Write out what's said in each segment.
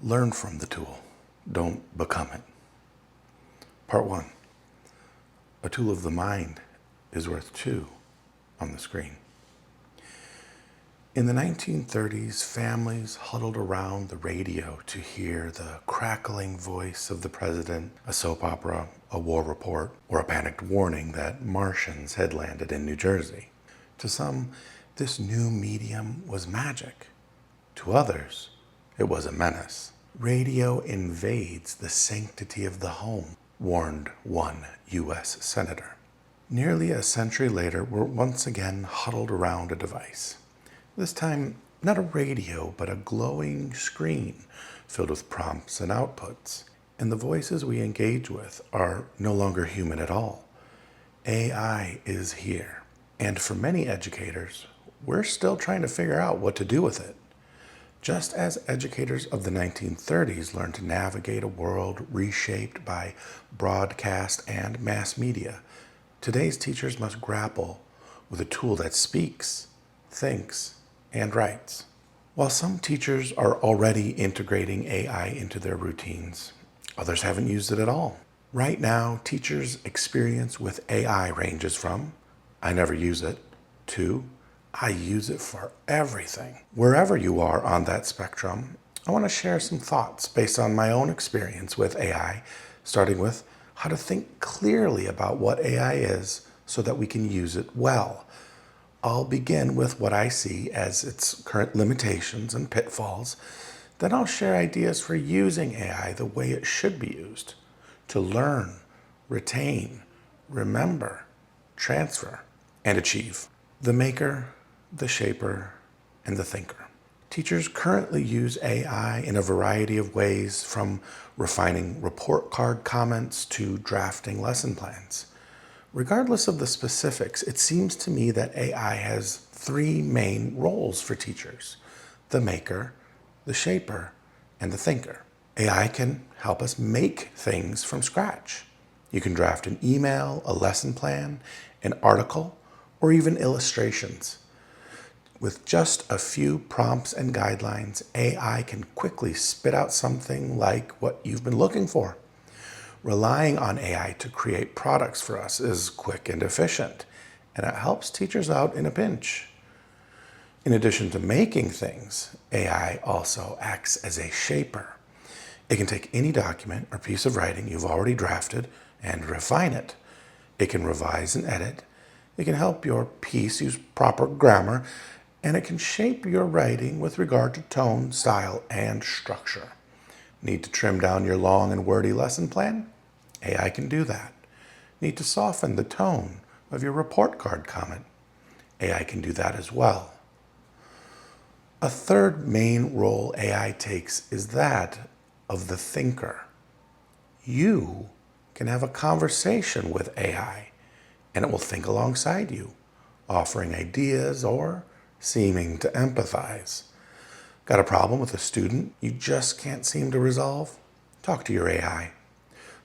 Learn from the tool. Don't become it. Part 1. A tool of the mind is worth 2 on the screen. In the 1930s, families huddled around the radio to hear the crackling voice of the president, a soap opera, a war report, or a panicked warning that Martians had landed in New Jersey. To some, this new medium was magic. To others, it was a menace. Radio invades the sanctity of the home, warned one U.S. senator. Nearly a century later, we're once again huddled around a device. This time, not a radio, but a glowing screen filled with prompts and outputs. And the voices we engage with are no longer human at all. AI is here. And for many educators, we're still trying to figure out what to do with it. Just as educators of the 1930s learned to navigate a world reshaped by broadcast and mass media, today's teachers must grapple with a tool that speaks, thinks, and writes. While some teachers are already integrating AI into their routines, others haven't used it at all. Right now, teachers' experience with AI ranges from, I never use it, to, I use it for everything. Wherever you are on that spectrum, I want to share some thoughts based on my own experience with AI, starting with how to think clearly about what AI is so that we can use it well. I'll begin with what I see as its current limitations and pitfalls. Then I'll share ideas for using AI the way it should be used, to learn, retain, remember, transfer, and achieve. The maker, the shaper, and the thinker. Teachers currently use AI in a variety of ways, from refining report card comments to drafting lesson plans. Regardless of the specifics, it seems to me that AI has 3 main roles for teachers: the maker, the shaper, and the thinker. AI can help us make things from scratch. You can draft an email, a lesson plan, an article, or even illustrations. With just a few prompts and guidelines, AI can quickly spit out something like what you've been looking for. Relying on AI to create products for us is quick and efficient, and it helps teachers out in a pinch. In addition to making things, AI also acts as a shaper. It can take any document or piece of writing you've already drafted and refine it. It can revise and edit. It can help your piece use proper grammar, and it can shape your writing with regard to tone, style, and structure. Need to trim down your long and wordy lesson plan? AI can do that. Need to soften the tone of your report card comment? AI can do that as well. A third main role AI takes is that of the thinker. You can have a conversation with AI, and it will think alongside you, offering ideas or seeming to empathize. Got a problem with a student you just can't seem to resolve? Talk to your AI.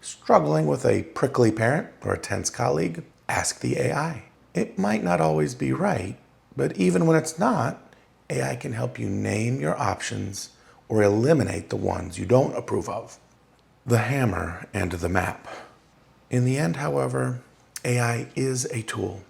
Struggling with a prickly parent or a tense colleague? Ask the AI. It might not always be right, but even when it's not, AI can help you name your options or eliminate the ones you don't approve of. The hammer and the map. In the end, however, AI is a tool.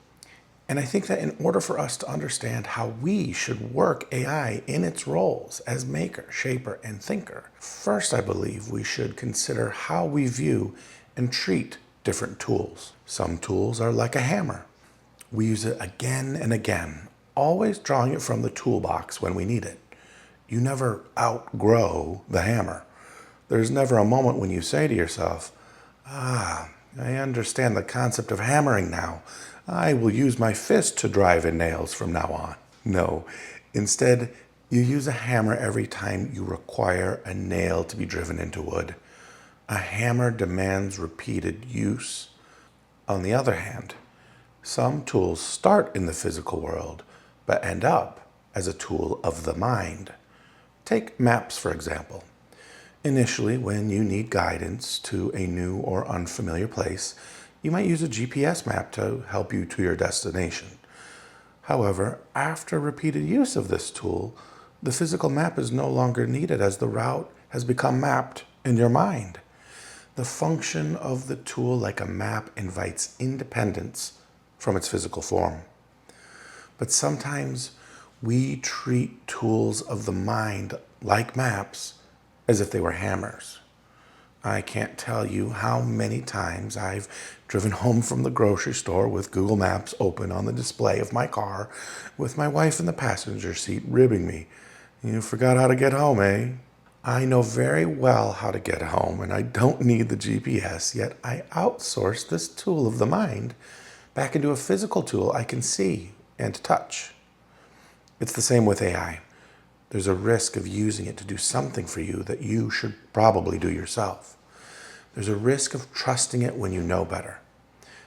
And I think that in order for us to understand how we should work AI in its roles as maker, shaper, and thinker, first I believe we should consider how we view and treat different tools. Some tools are like a hammer. We use it again and again, always drawing it from the toolbox when we need it. You never outgrow the hammer. There's never a moment when you say to yourself, I understand the concept of hammering now. I will use my fist to drive in nails from now on. No, instead, you use a hammer every time you require a nail to be driven into wood. A hammer demands repeated use. On the other hand, some tools start in the physical world, but end up as a tool of the mind. Take maps, for example. Initially, when you need guidance to a new or unfamiliar place, you might use a GPS map to help you to your destination. However, after repeated use of this tool, the physical map is no longer needed as the route has become mapped in your mind. The function of the tool, like a map, invites independence from its physical form. But sometimes we treat tools of the mind, like maps, as if they were hammers. I can't tell you how many times I've driven home from the grocery store with Google Maps open on the display of my car, with my wife in the passenger seat ribbing me. "You forgot how to get home, eh?" I know very well how to get home, and I don't need the GPS, yet I outsource this tool of the mind back into a physical tool I can see and touch. It's the same with AI. There's a risk of using it to do something for you that you should probably do yourself. There's a risk of trusting it when you know better.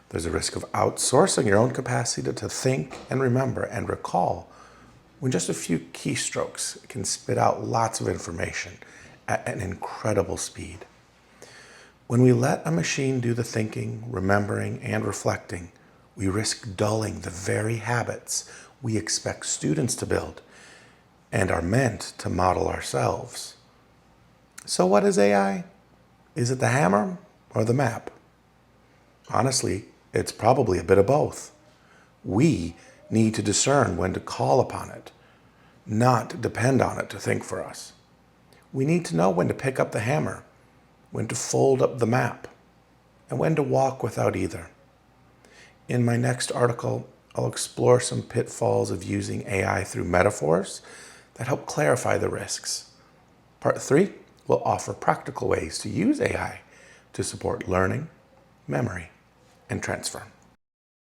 There's a risk of outsourcing your own capacity to think and remember and recall when just a few keystrokes can spit out lots of information at an incredible speed. When we let a machine do the thinking, remembering, and reflecting, we risk dulling the very habits we expect students to build and are meant to model ourselves. So what is AI? Is it the hammer or the map? Honestly, it's probably a bit of both. We need to discern when to call upon it, not depend on it to think for us. We need to know when to pick up the hammer, when to fold up the map, and when to walk without either. In my next article, I'll explore some pitfalls of using AI through metaphors that help clarify the risks. Part 3 will offer practical ways to use AI to support learning, memory, and transfer.